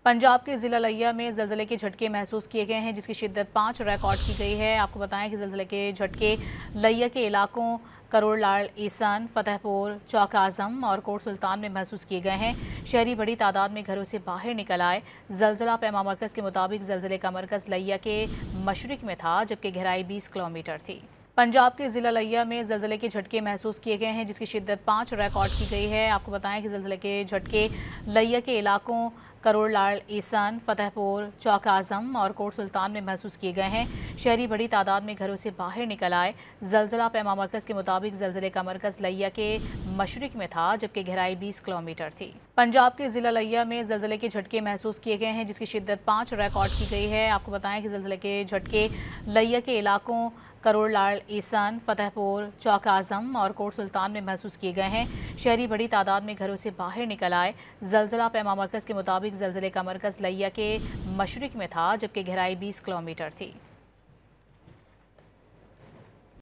पंजाब के ज़िला लिया में ज़लज़ले के झटके महसूस किए गए हैं, जिसकी शिद्दत 5 रिकॉर्ड की गई है। आपको बताएं कि ज़लज़ले के झटके लिया के इलाकों करोड़लाल, ईसन, फतेहपुर, चौक आज़म और कोट सुल्तान में महसूस किए गए हैं। शहरी बड़ी तादाद में घरों से बाहर निकल आए। ज़लज़ला पैमा मरकज़ के मुताबिक ज़लज़ले का मरकज़ लिया के मशरिक में था, जबकि गहराई 20 किलोमीटर थी। पंजाब के ज़िला लिया में ज़लज़ले के झटके महसूस किए गए हैं, जिसकी शिद्दत 5 रिकॉर्ड की गई है। आपको बताएं कि ज़लज़ले के झटके लिया के इलाकों करोड़लाल, ईसन, फतेहपुर, चौक आज़म और कोट सुल्तान में महसूस किए गए हैं। शहरी बड़ी तादाद में घरों से बाहर निकल आए। ज़लज़ला पैमा मरकज़ के मुताबिक ज़लज़ले का मरकज़ लिया के मशरिक में था, जबकि गहराई 20 किलोमीटर थी। पंजाब के ज़िला लिया में ज़लज़ले के झटके महसूस किए गए हैं, जिसकी शिद्दत 5 रिकॉर्ड की गई है। आपको बताएं कि ज़लज़ले के झटके लिया के इलाकों करोड़लाल, ईसन, फतेहपुर, चौक आज़म और कोट सुल्तान में महसूस किए गए हैं। शहरी बड़ी तादाद में घरों से बाहर निकल आए। ज़लज़ला पैमा मरकज़ के मुताबिक ज़लज़ले का मरकज़ लिया के मशरिक में था, जबकि गहराई 20 किलोमीटर थी।